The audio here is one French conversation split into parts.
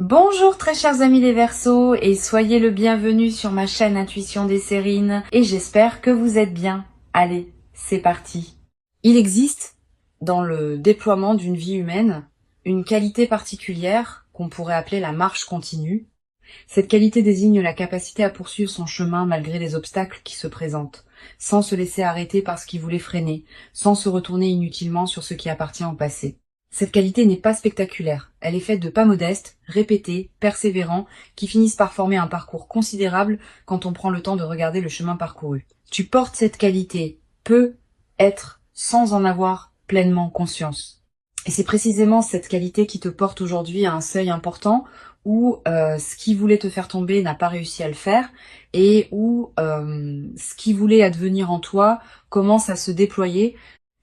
Bonjour très chers amis les Verseaux et soyez le bienvenu sur ma chaîne Intuition des Sérines et j'espère que vous êtes bien. Allez, c'est parti. Il existe, dans le déploiement d'une vie humaine, une qualité particulière qu'on pourrait appeler la marche continue. Cette qualité désigne la capacité à poursuivre son chemin malgré les obstacles qui se présentent, sans se laisser arrêter par ce qui voulait freiner, sans se retourner inutilement sur ce qui appartient au passé. Cette qualité n'est pas spectaculaire, elle est faite de pas modestes, répétés, persévérants, qui finissent par former un parcours considérable quand on prend le temps de regarder le chemin parcouru. Tu portes cette qualité, peut être, sans en avoir pleinement conscience. Et c'est précisément cette qualité qui te porte aujourd'hui à un seuil important où ce qui voulait te faire tomber n'a pas réussi à le faire et où ce qui voulait advenir en toi commence à se déployer.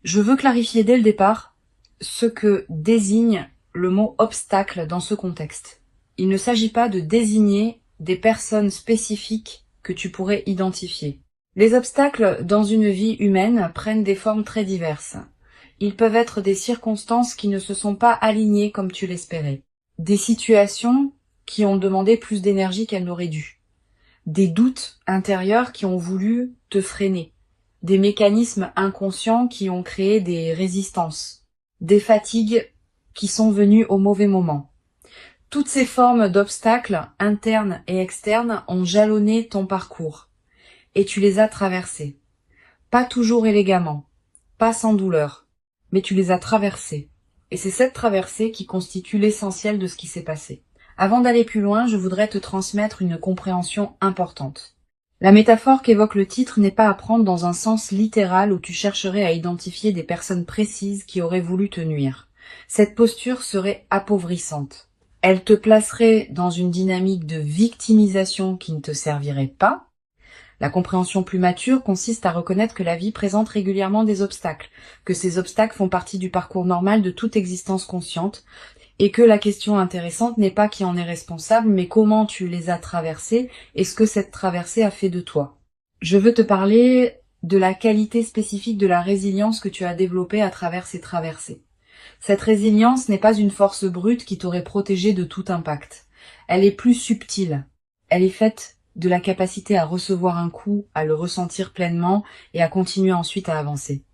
Je veux clarifier dès le départ ce que désigne le mot obstacle dans ce contexte. Il ne s'agit pas de désigner des personnes spécifiques que tu pourrais identifier. Les obstacles dans une vie humaine prennent des formes très diverses. Ils peuvent être des circonstances qui ne se sont pas alignées comme tu l'espérais. Des situations qui ont demandé plus d'énergie qu'elles n'auraient dû. Des doutes intérieurs qui ont voulu te freiner. Des mécanismes inconscients qui ont créé des résistances. Des fatigues qui sont venues au mauvais moment. Toutes ces formes d'obstacles, internes et externes, ont jalonné ton parcours. Et tu les as traversés. Pas toujours élégamment, pas sans douleur, mais tu les as traversés. Et c'est cette traversée qui constitue l'essentiel de ce qui s'est passé. Avant d'aller plus loin, je voudrais te transmettre une compréhension importante. La métaphore qu'évoque le titre n'est pas à prendre dans un sens littéral où tu chercherais à identifier des personnes précises qui auraient voulu te nuire. Cette posture serait appauvrissante. Elle te placerait dans une dynamique de victimisation qui ne te servirait pas. La compréhension plus mature consiste à reconnaître que la vie présente régulièrement des obstacles, que ces obstacles font partie du parcours normal de toute existence consciente, et que la question intéressante n'est pas qui en est responsable, mais comment tu les as traversés et ce que cette traversée a fait de toi. Je veux te parler de la qualité spécifique de la résilience que tu as développée à travers ces traversées. Cette résilience n'est pas une force brute qui t'aurait protégé de tout impact. Elle est plus subtile. Elle est faite de la capacité à recevoir un coup, à le ressentir pleinement et à continuer ensuite à avancer.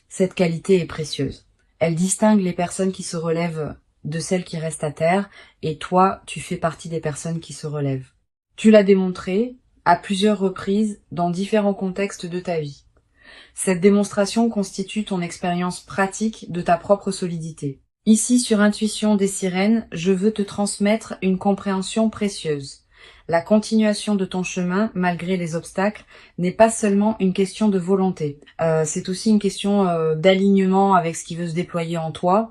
Cette qualité est précieuse. Elle distingue les personnes qui se relèvent de celles qui restent à terre, et toi, tu fais partie des personnes qui se relèvent. Tu l'as démontré à plusieurs reprises dans différents contextes de ta vie. Cette démonstration constitue ton expérience pratique de ta propre solidité. Ici, sur Intuition des Sirènes, je veux te transmettre une compréhension précieuse. La continuation de ton chemin, malgré les obstacles, n'est pas seulement une question de volonté. C'est aussi une question d'alignement avec ce qui veut se déployer en toi.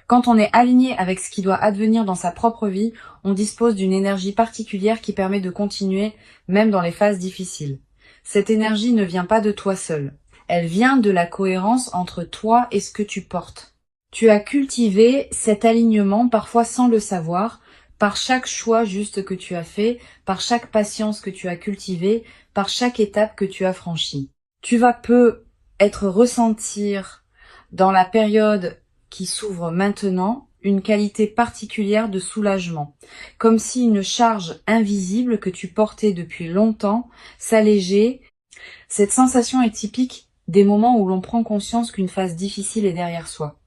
Quand on est aligné avec ce qui doit advenir dans sa propre vie, on dispose d'une énergie particulière qui permet de continuer même dans les phases difficiles. Cette énergie ne vient pas de toi seul. Elle vient de la cohérence entre toi et ce que tu portes. Tu as cultivé cet alignement parfois sans le savoir, par chaque choix juste que tu as fait, par chaque patience que tu as cultivée, par chaque étape que tu as franchie. Tu vas peu être ressentir dans la période qui s'ouvre maintenant, une qualité particulière de soulagement, comme si une charge invisible que tu portais depuis longtemps s'allégeait. Cette sensation est typique des moments où l'on prend conscience qu'une phase difficile est derrière soi.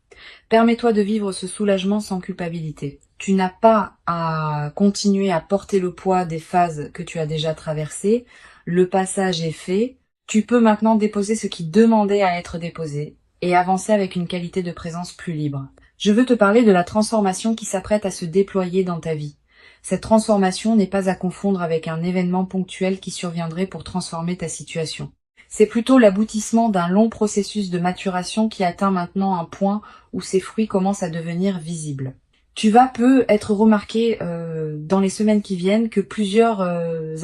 Permets-toi de vivre ce soulagement sans culpabilité. Tu n'as pas à continuer à porter le poids des phases que tu as déjà traversées. Le passage est fait. Tu peux maintenant déposer ce qui demandait à être déposé et avancer avec une qualité de présence plus libre. Je veux te parler de la transformation qui s'apprête à se déployer dans ta vie. Cette transformation n'est pas à confondre avec un événement ponctuel qui surviendrait pour transformer ta situation. C'est plutôt l'aboutissement d'un long processus de maturation qui atteint maintenant un point où ses fruits commencent à devenir visibles. Tu vas peu être remarqué dans les semaines qui viennent que plusieurs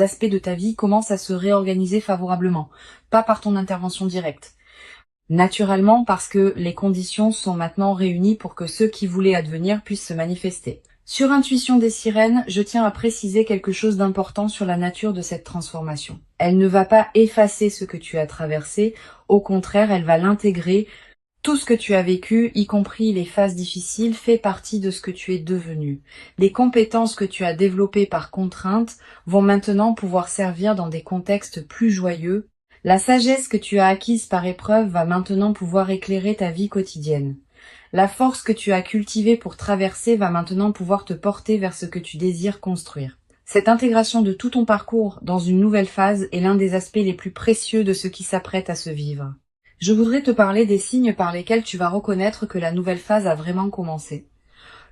aspects de ta vie commencent à se réorganiser favorablement, pas par ton intervention directe. Naturellement parce que les conditions sont maintenant réunies pour que ceux qui voulaient advenir puissent se manifester. Sur Intuition des Sirènes, je tiens à préciser quelque chose d'important sur la nature de cette transformation. Elle ne va pas effacer ce que tu as traversé, au contraire, elle va l'intégrer Tout ce que tu as vécu, y compris les phases difficiles, fait partie de ce que tu es devenu. Les compétences que tu as développées par contrainte vont maintenant pouvoir servir dans des contextes plus joyeux. La sagesse que tu as acquise par épreuve va maintenant pouvoir éclairer ta vie quotidienne. La force que tu as cultivée pour traverser va maintenant pouvoir te porter vers ce que tu désires construire. Cette intégration de tout ton parcours dans une nouvelle phase est l'un des aspects les plus précieux de ce qui s'apprête à se vivre. Je voudrais te parler des signes par lesquels tu vas reconnaître que la nouvelle phase a vraiment commencé.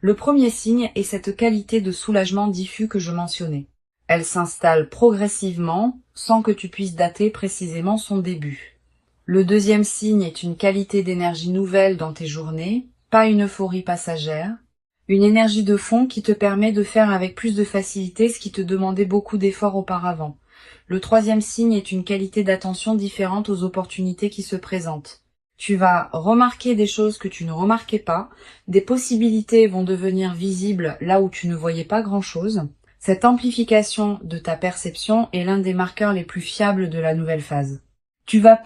Le premier signe est cette qualité de soulagement diffus que je mentionnais. Elle s'installe progressivement, sans que tu puisses dater précisément son début. Le deuxième signe est une qualité d'énergie nouvelle dans tes journées, pas une euphorie passagère, une énergie de fond qui te permet de faire avec plus de facilité ce qui te demandait beaucoup d'efforts auparavant. Le troisième signe est une qualité d'attention différente aux opportunités qui se présentent. Tu vas remarquer des choses que tu ne remarquais pas, des possibilités vont devenir visibles là où tu ne voyais pas grand-chose. Cette amplification de ta perception est l'un des marqueurs les plus fiables de la nouvelle phase. Tu vas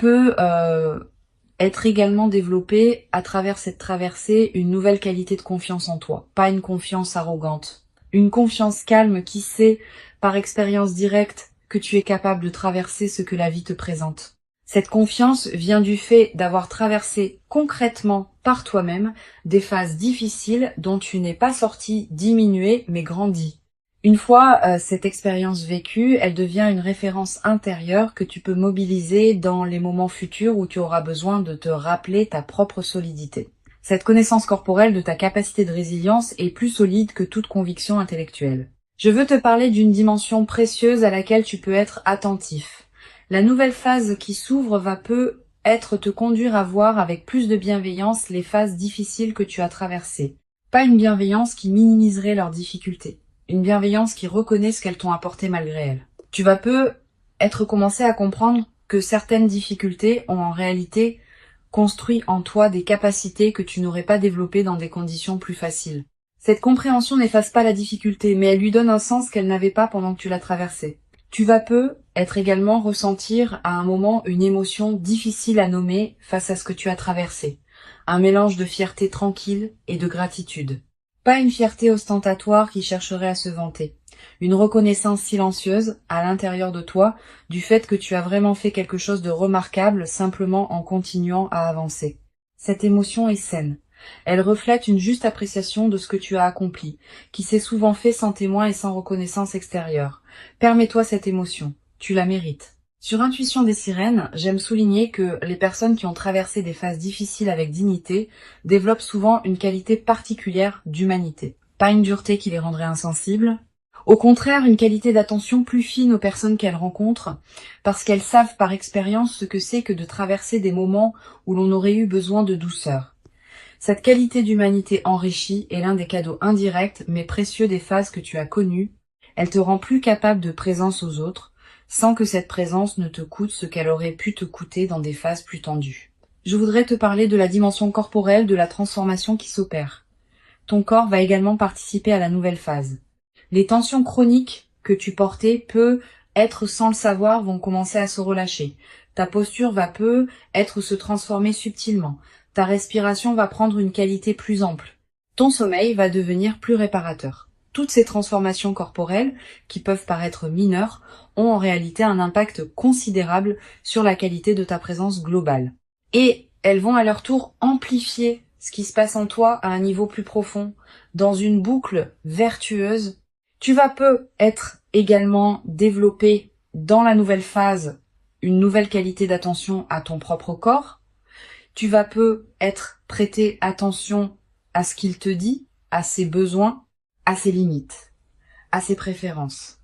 être également développé à travers cette traversée une nouvelle qualité de confiance en toi, pas une confiance arrogante, une confiance calme qui sait par expérience directe que tu es capable de traverser ce que la vie te présente. Cette confiance vient du fait d'avoir traversé concrètement par toi-même des phases difficiles dont tu n'es pas sorti diminué mais grandi. Une fois cette expérience vécue, elle devient une référence intérieure que tu peux mobiliser dans les moments futurs où tu auras besoin de te rappeler ta propre solidité. Cette connaissance corporelle de ta capacité de résilience est plus solide que toute conviction intellectuelle. Je veux te parler d'une dimension précieuse à laquelle tu peux être attentif. La nouvelle phase qui s'ouvre va peut-être te conduire à voir avec plus de bienveillance les phases difficiles que tu as traversées. Pas une bienveillance qui minimiserait leurs difficultés. Une bienveillance qui reconnaît ce qu'elles t'ont apporté malgré elles. Tu vas peut-être commencer à comprendre que certaines difficultés ont en réalité construit en toi des capacités que tu n'aurais pas développées dans des conditions plus faciles. Cette compréhension n'efface pas la difficulté, mais elle lui donne un sens qu'elle n'avait pas pendant que tu la traversais. Tu vas peut-être également ressentir à un moment une émotion difficile à nommer face à ce que tu as traversé. Un mélange de fierté tranquille et de gratitude. Pas une fierté ostentatoire qui chercherait à se vanter. Une reconnaissance silencieuse à l'intérieur de toi du fait que tu as vraiment fait quelque chose de remarquable simplement en continuant à avancer. Cette émotion est saine. Elle reflète une juste appréciation de ce que tu as accompli, qui s'est souvent fait sans témoin et sans reconnaissance extérieure. Permets-toi cette émotion. Tu la mérites. Sur Intuition des sirènes, j'aime souligner que les personnes qui ont traversé des phases difficiles avec dignité développent souvent une qualité particulière d'humanité. Pas une dureté qui les rendrait insensibles. Au contraire, une qualité d'attention plus fine aux personnes qu'elles rencontrent, parce qu'elles savent par expérience ce que c'est que de traverser des moments où l'on aurait eu besoin de douceur. Cette qualité d'humanité enrichie est l'un des cadeaux indirects mais précieux des phases que tu as connues. Elle te rend plus capable de présence aux autres, sans que cette présence ne te coûte ce qu'elle aurait pu te coûter dans des phases plus tendues. Je voudrais te parler de la dimension corporelle de la transformation qui s'opère. Ton corps va également participer à la nouvelle phase. Les tensions chroniques que tu portais peut-être sans le savoir vont commencer à se relâcher. Ta posture va peut-être se transformer subtilement. Ta respiration va prendre une qualité plus ample. Ton sommeil va devenir plus réparateur. Toutes ces transformations corporelles, qui peuvent paraître mineures, ont en réalité un impact considérable sur la qualité de ta présence globale. Et elles vont à leur tour amplifier ce qui se passe en toi à un niveau plus profond, dans une boucle vertueuse. Tu vas peut-être également développer dans la nouvelle phase une nouvelle qualité d'attention à ton propre corps. Tu vas peut-être prêter attention à ce qu'il te dit, à ses besoins, à ses limites, à ses préférences.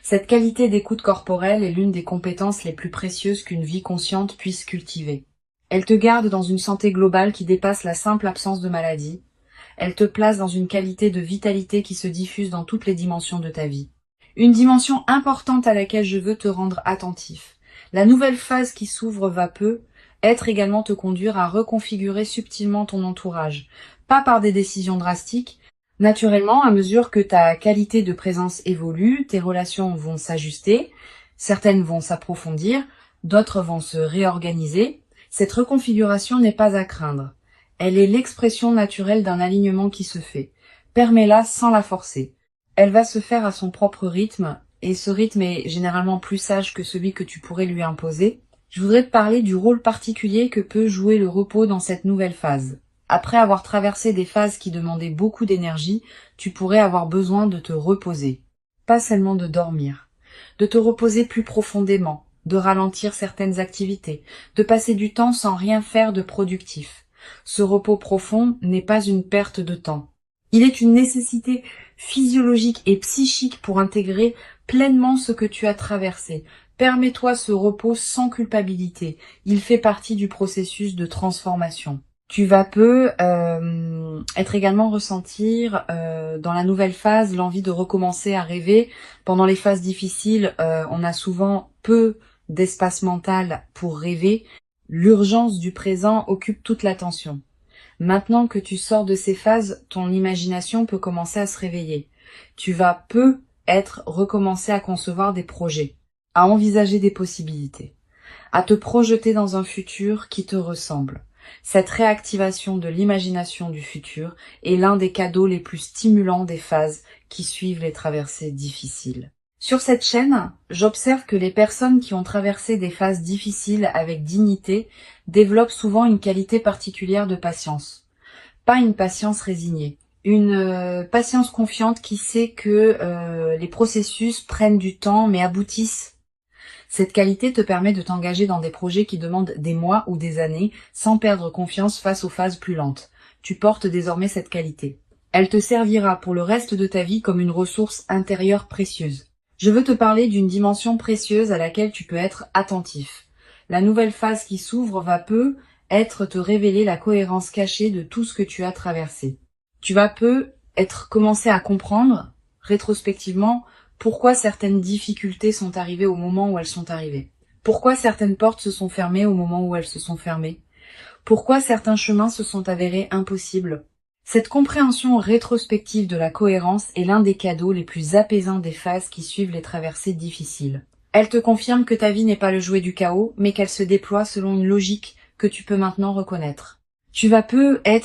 Cette qualité d'écoute corporelle est l'une des compétences les plus précieuses qu'une vie consciente puisse cultiver. Elle te garde dans une santé globale qui dépasse la simple absence de maladie. Elle te place dans une qualité de vitalité qui se diffuse dans toutes les dimensions de ta vie. Une dimension importante à laquelle je veux te rendre attentif. La nouvelle phase qui s'ouvre va peut-être également te conduire à reconfigurer subtilement ton entourage, pas par des décisions drastiques. Naturellement, à mesure que ta qualité de présence évolue, tes relations vont s'ajuster, certaines vont s'approfondir, d'autres vont se réorganiser. Cette reconfiguration n'est pas à craindre. Elle est l'expression naturelle d'un alignement qui se fait. Permets-la sans la forcer. Elle va se faire à son propre rythme, et ce rythme est généralement plus sage que celui que tu pourrais lui imposer. Je voudrais te parler du rôle particulier que peut jouer le repos dans cette nouvelle phase. Après avoir traversé des phases qui demandaient beaucoup d'énergie, tu pourrais avoir besoin de te reposer. Pas seulement de dormir. De te reposer plus profondément, de ralentir certaines activités, de passer du temps sans rien faire de productif. Ce repos profond n'est pas une perte de temps. Il est une nécessité physiologique et psychique pour intégrer pleinement ce que tu as traversé. Permets-toi ce repos sans culpabilité. Il fait partie du processus de transformation. Tu vas être également ressentir dans la nouvelle phase l'envie de recommencer à rêver. Pendant les phases difficiles, on a souvent peu d'espace mental pour rêver. L'urgence du présent occupe toute l'attention. Maintenant que tu sors de ces phases, ton imagination peut commencer à se réveiller. Tu vas recommencer à concevoir des projets, à envisager des possibilités, à te projeter dans un futur qui te ressemble. Cette réactivation de l'imagination du futur est l'un des cadeaux les plus stimulants des phases qui suivent les traversées difficiles. Sur cette chaîne, j'observe que les personnes qui ont traversé des phases difficiles avec dignité développent souvent une qualité particulière de patience. Pas une patience résignée, une patience confiante qui sait que les processus prennent du temps mais aboutissent. Cette qualité te permet de t'engager dans des projets qui demandent des mois ou des années sans perdre confiance face aux phases plus lentes. Tu portes désormais cette qualité. Elle te servira pour le reste de ta vie comme une ressource intérieure précieuse. Je veux te parler d'une dimension précieuse à laquelle tu peux être attentif. La nouvelle phase qui s'ouvre va te révéler la cohérence cachée de tout ce que tu as traversé. Tu vas commencer à comprendre, rétrospectivement, pourquoi certaines difficultés sont arrivées au moment où elles sont arrivées. Pourquoi certaines portes se sont fermées au moment où elles se sont fermées. Pourquoi certains chemins se sont avérés impossibles. Cette compréhension rétrospective de la cohérence est l'un des cadeaux les plus apaisants des phases qui suivent les traversées difficiles. Elle te confirme que ta vie n'est pas le jouet du chaos, mais qu'elle se déploie selon une logique que tu peux maintenant reconnaître. Tu vas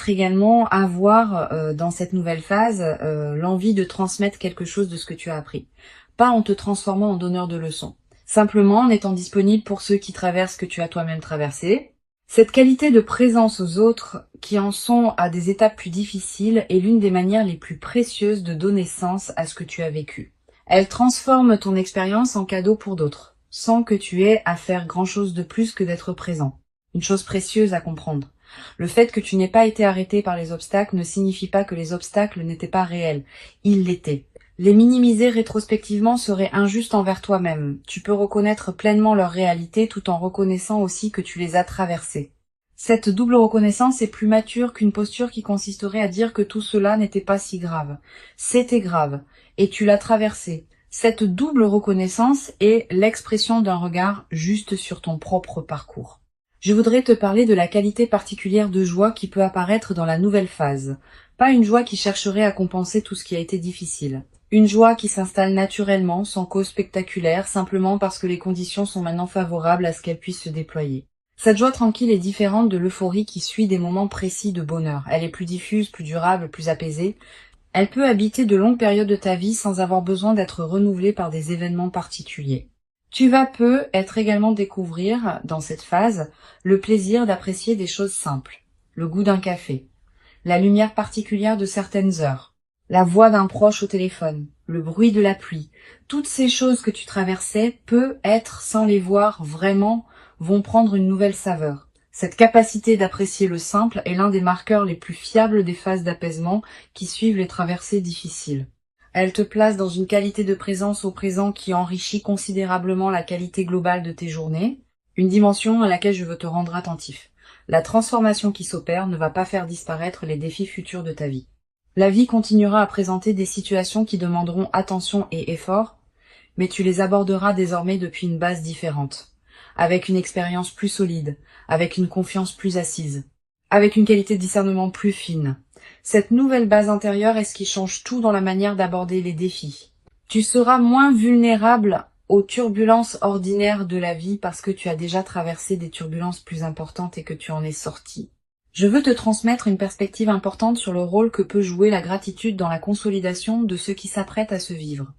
également avoir dans cette nouvelle phase l'envie de transmettre quelque chose de ce que tu as appris. Pas en te transformant en donneur de leçons. Simplement en étant disponible pour ceux qui traversent ce que tu as toi-même traversé. Cette qualité de présence aux autres qui en sont à des étapes plus difficiles est l'une des manières les plus précieuses de donner sens à ce que tu as vécu. Elle transforme ton expérience en cadeau pour d'autres, sans que tu aies à faire grand-chose de plus que d'être présent. Une chose précieuse à comprendre. Le fait que tu n'aies pas été arrêté par les obstacles ne signifie pas que les obstacles n'étaient pas réels. Ils l'étaient. Les minimiser rétrospectivement serait injuste envers toi-même. Tu peux reconnaître pleinement leur réalité tout en reconnaissant aussi que tu les as traversés. Cette double reconnaissance est plus mature qu'une posture qui consisterait à dire que tout cela n'était pas si grave. C'était grave, et tu l'as traversé. Cette double reconnaissance est l'expression d'un regard juste sur ton propre parcours. Je voudrais te parler de la qualité particulière de joie qui peut apparaître dans la nouvelle phase. Pas une joie qui chercherait à compenser tout ce qui a été difficile. Une joie qui s'installe naturellement, sans cause spectaculaire, simplement parce que les conditions sont maintenant favorables à ce qu'elle puisse se déployer. Cette joie tranquille est différente de l'euphorie qui suit des moments précis de bonheur. Elle est plus diffuse, plus durable, plus apaisée. Elle peut habiter de longues périodes de ta vie sans avoir besoin d'être renouvelée par des événements particuliers. Tu vas être également découvrir, dans cette phase, le plaisir d'apprécier des choses simples. Le goût d'un café, la lumière particulière de certaines heures, la voix d'un proche au téléphone, le bruit de la pluie. Toutes ces choses que tu traversais, sans les voir vraiment, vont prendre une nouvelle saveur. Cette capacité d'apprécier le simple est l'un des marqueurs les plus fiables des phases d'apaisement qui suivent les traversées difficiles. Elle te place dans une qualité de présence au présent qui enrichit considérablement la qualité globale de tes journées, une dimension à laquelle je veux te rendre attentif. La transformation qui s'opère ne va pas faire disparaître les défis futurs de ta vie. La vie continuera à présenter des situations qui demanderont attention et effort, mais tu les aborderas désormais depuis une base différente, avec une expérience plus solide, avec une confiance plus assise, avec une qualité de discernement plus fine. Cette nouvelle base intérieure est ce qui change tout dans la manière d'aborder les défis. Tu seras moins vulnérable aux turbulences ordinaires de la vie parce que tu as déjà traversé des turbulences plus importantes et que tu en es sorti. Je veux te transmettre une perspective importante sur le rôle que peut jouer la gratitude dans la consolidation de ce qui s'apprête à se vivre.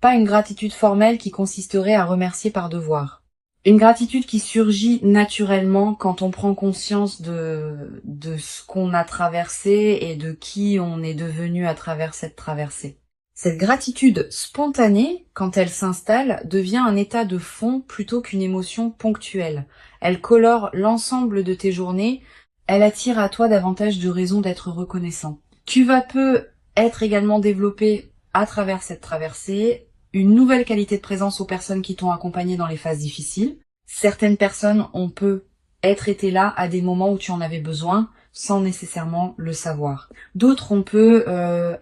Pas une gratitude formelle qui consisterait à remercier par devoir. Une gratitude qui surgit naturellement quand on prend conscience de ce qu'on a traversé et de qui on est devenu à travers cette traversée. Cette gratitude spontanée, quand elle s'installe, devient un état de fond plutôt qu'une émotion ponctuelle. Elle colore l'ensemble de tes journées, elle attire à toi davantage de raisons d'être reconnaissant. Tu vas peu être également développé à travers cette traversée, une nouvelle qualité de présence aux personnes qui t'ont accompagné dans les phases difficiles. Certaines personnes ont peu être été là à des moments où tu en avais besoin, sans nécessairement le savoir. D'autres ont peu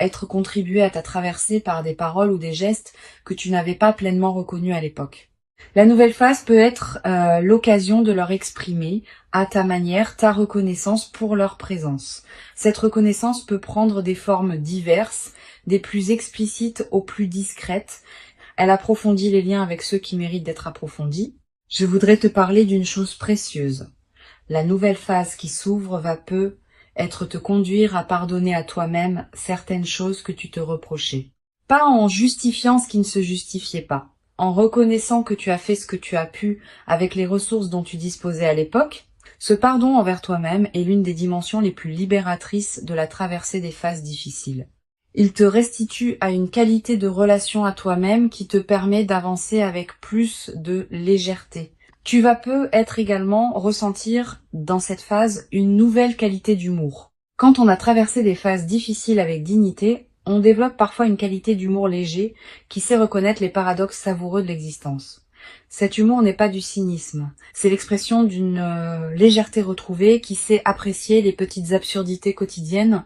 être contribué à ta traversée par des paroles ou des gestes que tu n'avais pas pleinement reconnus à l'époque. La nouvelle phase peut être l'occasion de leur exprimer à ta manière ta reconnaissance pour leur présence. Cette reconnaissance peut prendre des formes diverses, des plus explicites aux plus discrètes. Elle approfondit les liens avec ceux qui méritent d'être approfondis. Je voudrais te parler d'une chose précieuse. La nouvelle phase qui s'ouvre va peu être te conduire à pardonner à toi-même certaines choses que tu te reprochais. Pas en justifiant ce qui ne se justifiait pas, en reconnaissant que tu as fait ce que tu as pu avec les ressources dont tu disposais à l'époque. Ce pardon envers toi-même est l'une des dimensions les plus libératrices de la traversée des phases difficiles. Il te restitue à une qualité de relation à toi-même qui te permet d'avancer avec plus de légèreté. Tu vas peu être également ressentir dans cette phase une nouvelle qualité d'humour. Quand on a traversé des phases difficiles avec dignité, on développe parfois une qualité d'humour léger qui sait reconnaître les paradoxes savoureux de l'existence. Cet humour n'est pas du cynisme, c'est l'expression d'une légèreté retrouvée qui sait apprécier les petites absurdités quotidiennes.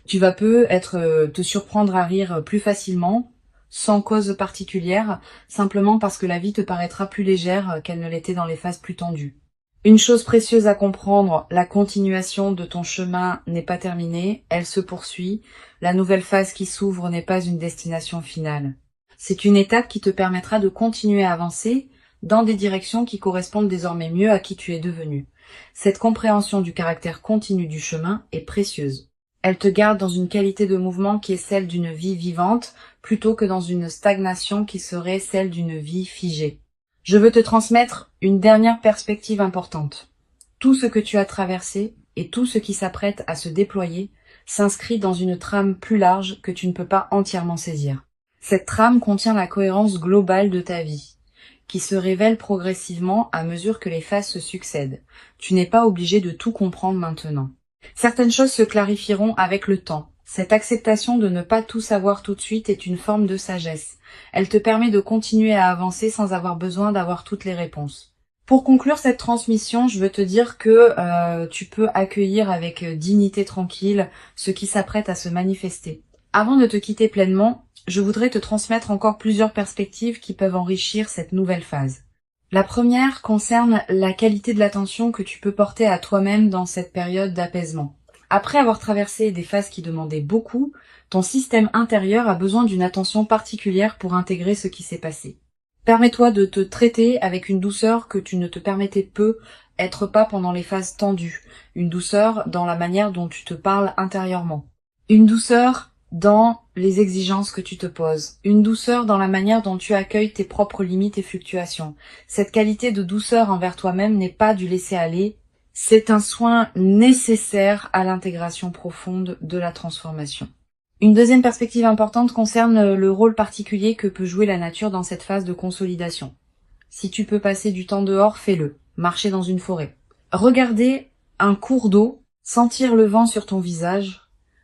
Tu vas peu te surprendre à rire plus facilement, sans cause particulière, simplement parce que la vie te paraîtra plus légère qu'elle ne l'était dans les phases plus tendues. Une chose précieuse à comprendre, la continuation de ton chemin n'est pas terminée, elle se poursuit. La nouvelle phase qui s'ouvre n'est pas une destination finale. C'est une étape qui te permettra de continuer à avancer dans des directions qui correspondent désormais mieux à qui tu es devenu. Cette compréhension du caractère continu du chemin est précieuse. Elle te garde dans une qualité de mouvement qui est celle d'une vie vivante, plutôt que dans une stagnation qui serait celle d'une vie figée. Je veux te transmettre une dernière perspective importante. Tout ce que tu as traversé et tout ce qui s'apprête à se déployer s'inscrit dans une trame plus large que tu ne peux pas entièrement saisir. Cette trame contient la cohérence globale de ta vie, qui se révèle progressivement à mesure que les phases se succèdent. Tu n'es pas obligé de tout comprendre maintenant. Certaines choses se clarifieront avec le temps. Cette acceptation de ne pas tout savoir tout de suite est une forme de sagesse. Elle te permet de continuer à avancer sans avoir besoin d'avoir toutes les réponses. Pour conclure cette transmission, je veux te dire que tu peux accueillir avec dignité tranquille ce qui s'apprête à se manifester. Avant de te quitter pleinement, je voudrais te transmettre encore plusieurs perspectives qui peuvent enrichir cette nouvelle phase. La première concerne la qualité de l'attention que tu peux porter à toi-même dans cette période d'apaisement. Après avoir traversé des phases qui demandaient beaucoup, ton système intérieur a besoin d'une attention particulière pour intégrer ce qui s'est passé. Permets-toi de te traiter avec une douceur que tu ne te permettais peu être pas pendant les phases tendues, une douceur dans la manière dont tu te parles intérieurement, une douceur dans les exigences que tu te poses, une douceur dans la manière dont tu accueilles tes propres limites et fluctuations. Cette qualité de douceur envers toi-même n'est pas du laisser-aller, c'est un soin nécessaire à l'intégration profonde de la transformation. Une deuxième perspective importante concerne le rôle particulier que peut jouer la nature dans cette phase de consolidation. Si tu peux passer du temps dehors, fais-le. Marcher dans une forêt. Regarder un cours d'eau, sentir le vent sur ton visage,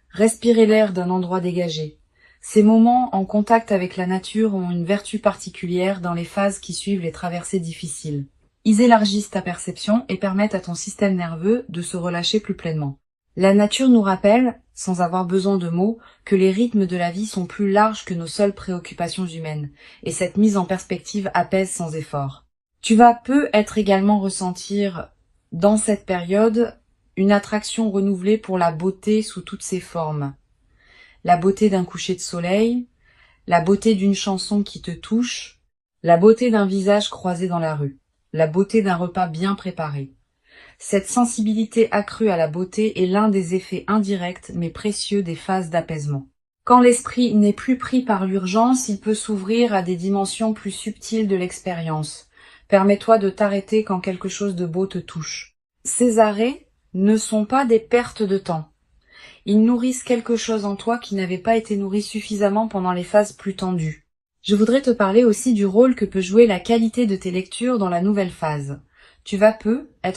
respirer l'air d'un endroit dégagé. Ces moments en contact avec la nature ont une vertu particulière dans les phases qui suivent les traversées difficiles. Ils élargissent ta perception et permettent à ton système nerveux de se relâcher plus pleinement. La nature nous rappelle, sans avoir besoin de mots, que les rythmes de la vie sont plus larges que nos seules préoccupations humaines, et cette mise en perspective apaise sans effort. Tu vas peu être également ressentir, dans cette période, une attraction renouvelée pour la beauté sous toutes ses formes. La beauté d'un coucher de soleil, la beauté d'une chanson qui te touche, la beauté d'un visage croisé dans la rue, la beauté d'un repas bien préparé. Cette sensibilité accrue à la beauté est l'un des effets indirects mais précieux des phases d'apaisement. Quand l'esprit n'est plus pris par l'urgence, il peut s'ouvrir à des dimensions plus subtiles de l'expérience. Permets-toi de t'arrêter quand quelque chose de beau te touche. Ces arrêts ne sont pas des pertes de temps. Ils nourrissent quelque chose en toi qui n'avait pas été nourri suffisamment pendant les phases plus tendues. Je voudrais te parler aussi du rôle que peut jouer la qualité de tes lectures dans la nouvelle phase. Tu vas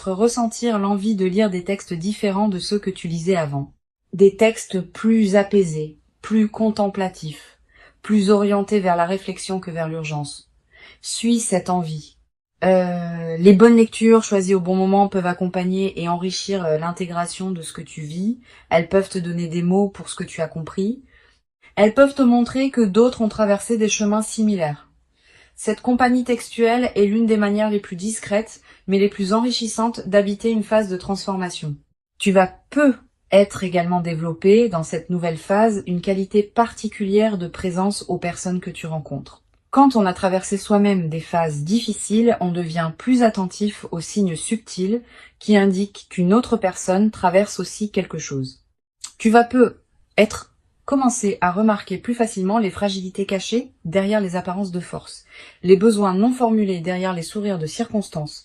ressentir l'envie de lire des textes différents de ceux que tu lisais avant. Des textes plus apaisés, plus contemplatifs, plus orientés vers la réflexion que vers l'urgence. Suis cette envie. Les bonnes lectures choisies au bon moment peuvent accompagner et enrichir l'intégration de ce que tu vis. Elles peuvent te donner des mots pour ce que tu as compris. Elles peuvent te montrer que d'autres ont traversé des chemins similaires. Cette compagnie textuelle est l'une des manières les plus discrètes, mais les plus enrichissantes d'habiter une phase de transformation. Tu vas être également développé dans cette nouvelle phase une qualité particulière de présence aux personnes que tu rencontres. Quand on a traversé soi-même des phases difficiles, on devient plus attentif aux signes subtils qui indiquent qu'une autre personne traverse aussi quelque chose. Tu vas commencer à remarquer plus facilement les fragilités cachées derrière les apparences de force, les besoins non formulés derrière les sourires de circonstance,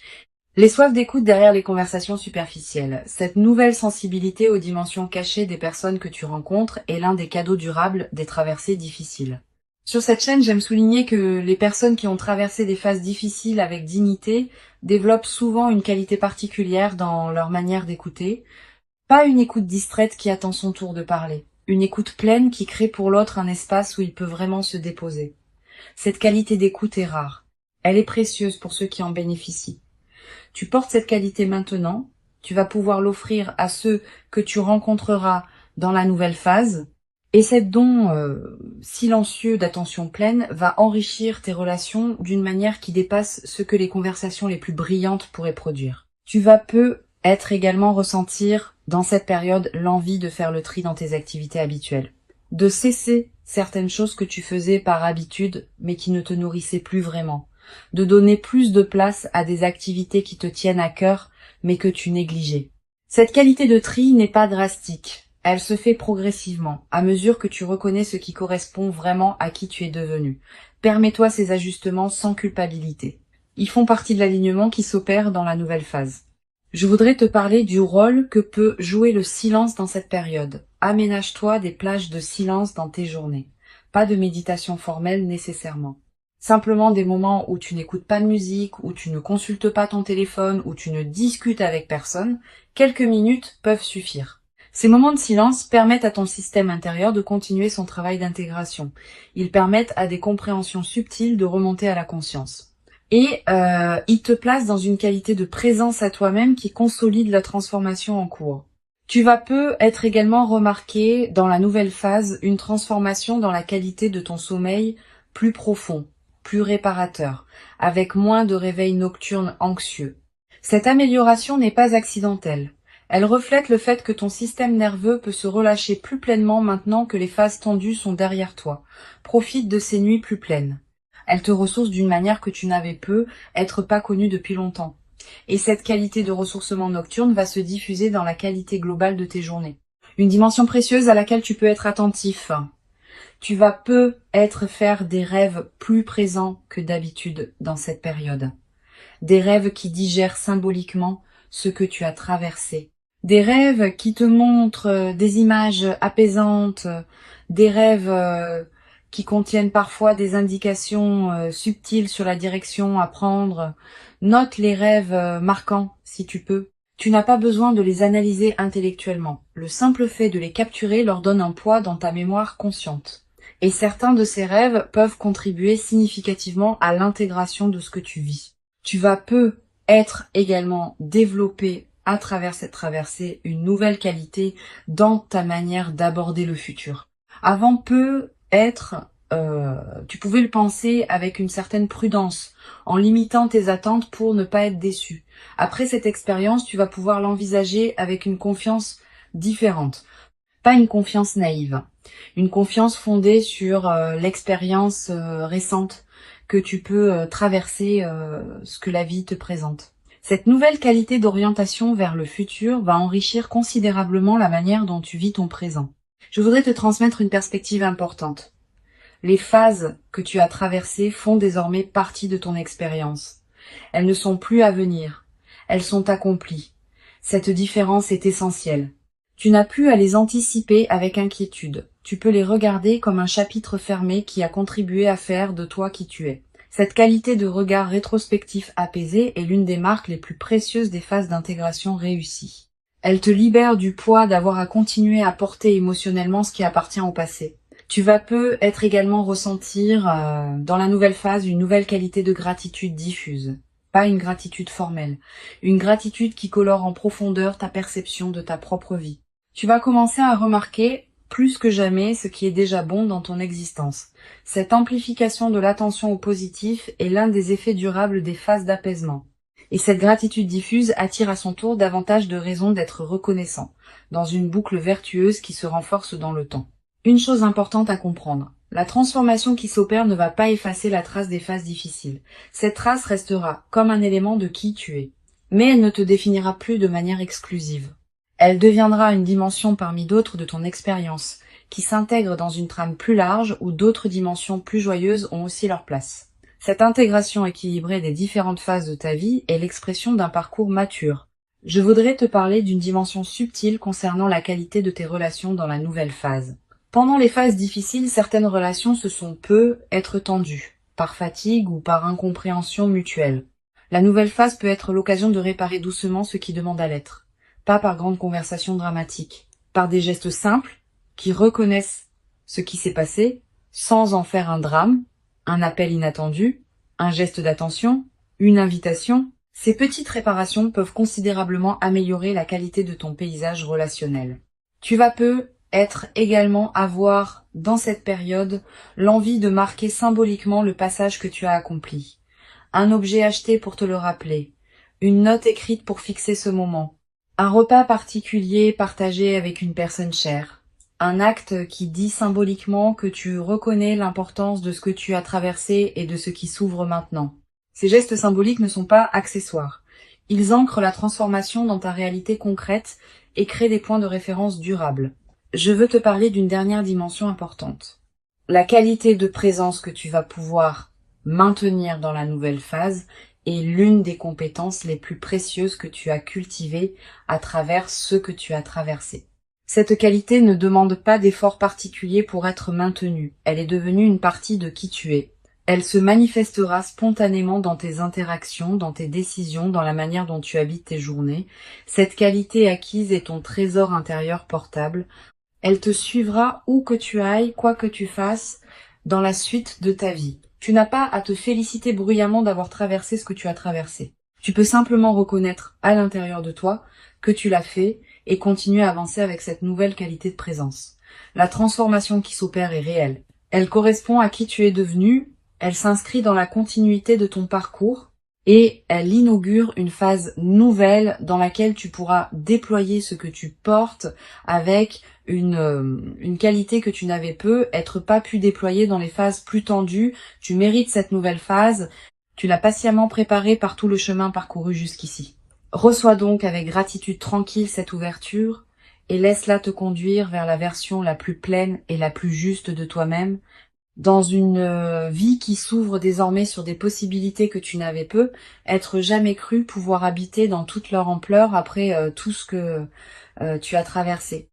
les soifs d'écoute derrière les conversations superficielles. Cette nouvelle sensibilité aux dimensions cachées des personnes que tu rencontres est l'un des cadeaux durables des traversées difficiles. Sur cette chaîne, j'aime souligner que les personnes qui ont traversé des phases difficiles avec dignité développent souvent une qualité particulière dans leur manière d'écouter. Pas une écoute distraite qui attend son tour de parler. Une écoute pleine qui crée pour l'autre un espace où il peut vraiment se déposer. Cette qualité d'écoute est rare. Elle est précieuse pour ceux qui en bénéficient. Tu portes cette qualité maintenant, tu vas pouvoir l'offrir à ceux que tu rencontreras dans la nouvelle phase, et cet don silencieux d'attention pleine va enrichir tes relations d'une manière qui dépasse ce que les conversations les plus brillantes pourraient produire. Tu vas également ressentir dans cette période l'envie de faire le tri dans tes activités habituelles, de cesser certaines choses que tu faisais par habitude mais qui ne te nourrissaient plus vraiment, de donner plus de place à des activités qui te tiennent à cœur mais que tu négligeais. Cette qualité de tri n'est pas drastique, elle se fait progressivement, à mesure que tu reconnais ce qui correspond vraiment à qui tu es devenu. Permets-toi ces ajustements sans culpabilité. Ils font partie de l'alignement qui s'opère dans la nouvelle phase. Je voudrais te parler du rôle que peut jouer le silence dans cette période. Aménage-toi des plages de silence dans tes journées. Pas de méditation formelle nécessairement. Simplement des moments où tu n'écoutes pas de musique, où tu ne consultes pas ton téléphone, où tu ne discutes avec personne. Quelques minutes peuvent suffire. Ces moments de silence permettent à ton système intérieur de continuer son travail d'intégration. Ils permettent à des compréhensions subtiles de remonter à la conscience. Et ils te placent dans une qualité de présence à toi-même qui consolide la transformation en cours. Tu vas être également remarqué dans la nouvelle phase une transformation dans la qualité de ton sommeil plus profond, plus réparateur, avec moins de réveils nocturnes anxieux. Cette amélioration n'est pas accidentelle. Elle reflète le fait que ton système nerveux peut se relâcher plus pleinement maintenant que les phases tendues sont derrière toi. Profite de ces nuits plus pleines. Elles te ressourcent d'une manière que tu n'avais être pas connue depuis longtemps. Et cette qualité de ressourcement nocturne va se diffuser dans la qualité globale de tes journées. Une dimension précieuse à laquelle tu peux être attentif. Tu vas faire des rêves plus présents que d'habitude dans cette période. Des rêves qui digèrent symboliquement ce que tu as traversé. Des rêves qui te montrent des images apaisantes, des rêves qui contiennent parfois des indications subtiles sur la direction à prendre. Note les rêves marquants si tu peux. Tu n'as pas besoin de les analyser intellectuellement. Le simple fait de les capturer leur donne un poids dans ta mémoire consciente. Et certains de ces rêves peuvent contribuer significativement à l'intégration de ce que tu vis. Tu vas être également développé à travers cette traversée une nouvelle qualité dans ta manière d'aborder le futur. Avant tu pouvais le penser avec une certaine prudence, en limitant tes attentes pour ne pas être déçu. Après cette expérience, tu vas pouvoir l'envisager avec une confiance différente. Pas une confiance naïve, une confiance fondée sur l'expérience récente que tu peux traverser ce que la vie te présente. Cette nouvelle qualité d'orientation vers le futur va enrichir considérablement la manière dont tu vis ton présent. Je voudrais te transmettre une perspective importante. Les phases que tu as traversées font désormais partie de ton expérience. Elles ne sont plus à venir. Elles sont accomplies. Cette différence est essentielle. Tu n'as plus à les anticiper avec inquiétude. Tu peux les regarder comme un chapitre fermé qui a contribué à faire de toi qui tu es. Cette qualité de regard rétrospectif apaisé est l'une des marques les plus précieuses des phases d'intégration réussies. Elle te libère du poids d'avoir à continuer à porter émotionnellement ce qui appartient au passé. Tu vas peut-être également ressentir dans la nouvelle phase une nouvelle qualité de gratitude diffuse. Pas une gratitude formelle, une gratitude qui colore en profondeur ta perception de ta propre vie. Tu vas commencer à remarquer plus que jamais ce qui est déjà bon dans ton existence. Cette amplification de l'attention au positif est l'un des effets durables des phases d'apaisement. Et cette gratitude diffuse attire à son tour davantage de raisons d'être reconnaissant, dans une boucle vertueuse qui se renforce dans le temps. Une chose importante à comprendre, la transformation qui s'opère ne va pas effacer la trace des phases difficiles. Cette trace restera comme un élément de qui tu es, mais elle ne te définira plus de manière exclusive. Elle deviendra une dimension parmi d'autres de ton expérience, qui s'intègre dans une trame plus large où d'autres dimensions plus joyeuses ont aussi leur place. Cette intégration équilibrée des différentes phases de ta vie est l'expression d'un parcours mature. Je voudrais te parler d'une dimension subtile concernant la qualité de tes relations dans la nouvelle phase. Pendant les phases difficiles, certaines relations peut être tendues, par fatigue ou par incompréhension mutuelle. La nouvelle phase peut être l'occasion de réparer doucement ce qui demande à l'être. Pas par grandes conversations dramatiques, par des gestes simples qui reconnaissent ce qui s'est passé sans en faire un drame, un appel inattendu, un geste d'attention, une invitation. Ces petites réparations peuvent considérablement améliorer la qualité de ton paysage relationnel. Tu vas peut-être également avoir, dans cette période, l'envie de marquer symboliquement le passage que tu as accompli. Un objet acheté pour te le rappeler, une note écrite pour fixer ce moment, un repas particulier partagé avec une personne chère, un acte qui dit symboliquement que tu reconnais l'importance de ce que tu as traversé et de ce qui s'ouvre maintenant. Ces gestes symboliques ne sont pas accessoires. Ils ancrent la transformation dans ta réalité concrète et créent des points de référence durables. Je veux te parler d'une dernière dimension importante. La qualité de présence que tu vas pouvoir maintenir dans la nouvelle phase est l'une des compétences les plus précieuses que tu as cultivées à travers ce que tu as traversé. Cette qualité ne demande pas d'effort particulier pour être maintenue. Elle est devenue une partie de qui tu es. Elle se manifestera spontanément dans tes interactions, dans tes décisions, dans la manière dont tu habites tes journées. Cette qualité acquise est ton trésor intérieur portable. Elle te suivra où que tu ailles, quoi que tu fasses, dans la suite de ta vie. Tu n'as pas à te féliciter bruyamment d'avoir traversé ce que tu as traversé. Tu peux simplement reconnaître à l'intérieur de toi que tu l'as fait et continuer à avancer avec cette nouvelle qualité de présence. La transformation qui s'opère est réelle. Elle correspond à qui tu es devenu, elle s'inscrit dans la continuité de ton parcours et elle inaugure une phase nouvelle dans laquelle tu pourras déployer ce que tu portes avec une qualité que tu n'avais pas pu déployer dans les phases plus tendues. Tu mérites cette nouvelle phase, tu l'as patiemment préparée par tout le chemin parcouru jusqu'ici. Reçois donc avec gratitude tranquille cette ouverture et laisse-la te conduire vers la version la plus pleine et la plus juste de toi-même, dans une vie qui s'ouvre désormais sur des possibilités que tu n'avais être jamais cru pouvoir habiter dans toute leur ampleur après tout ce que tu as traversé.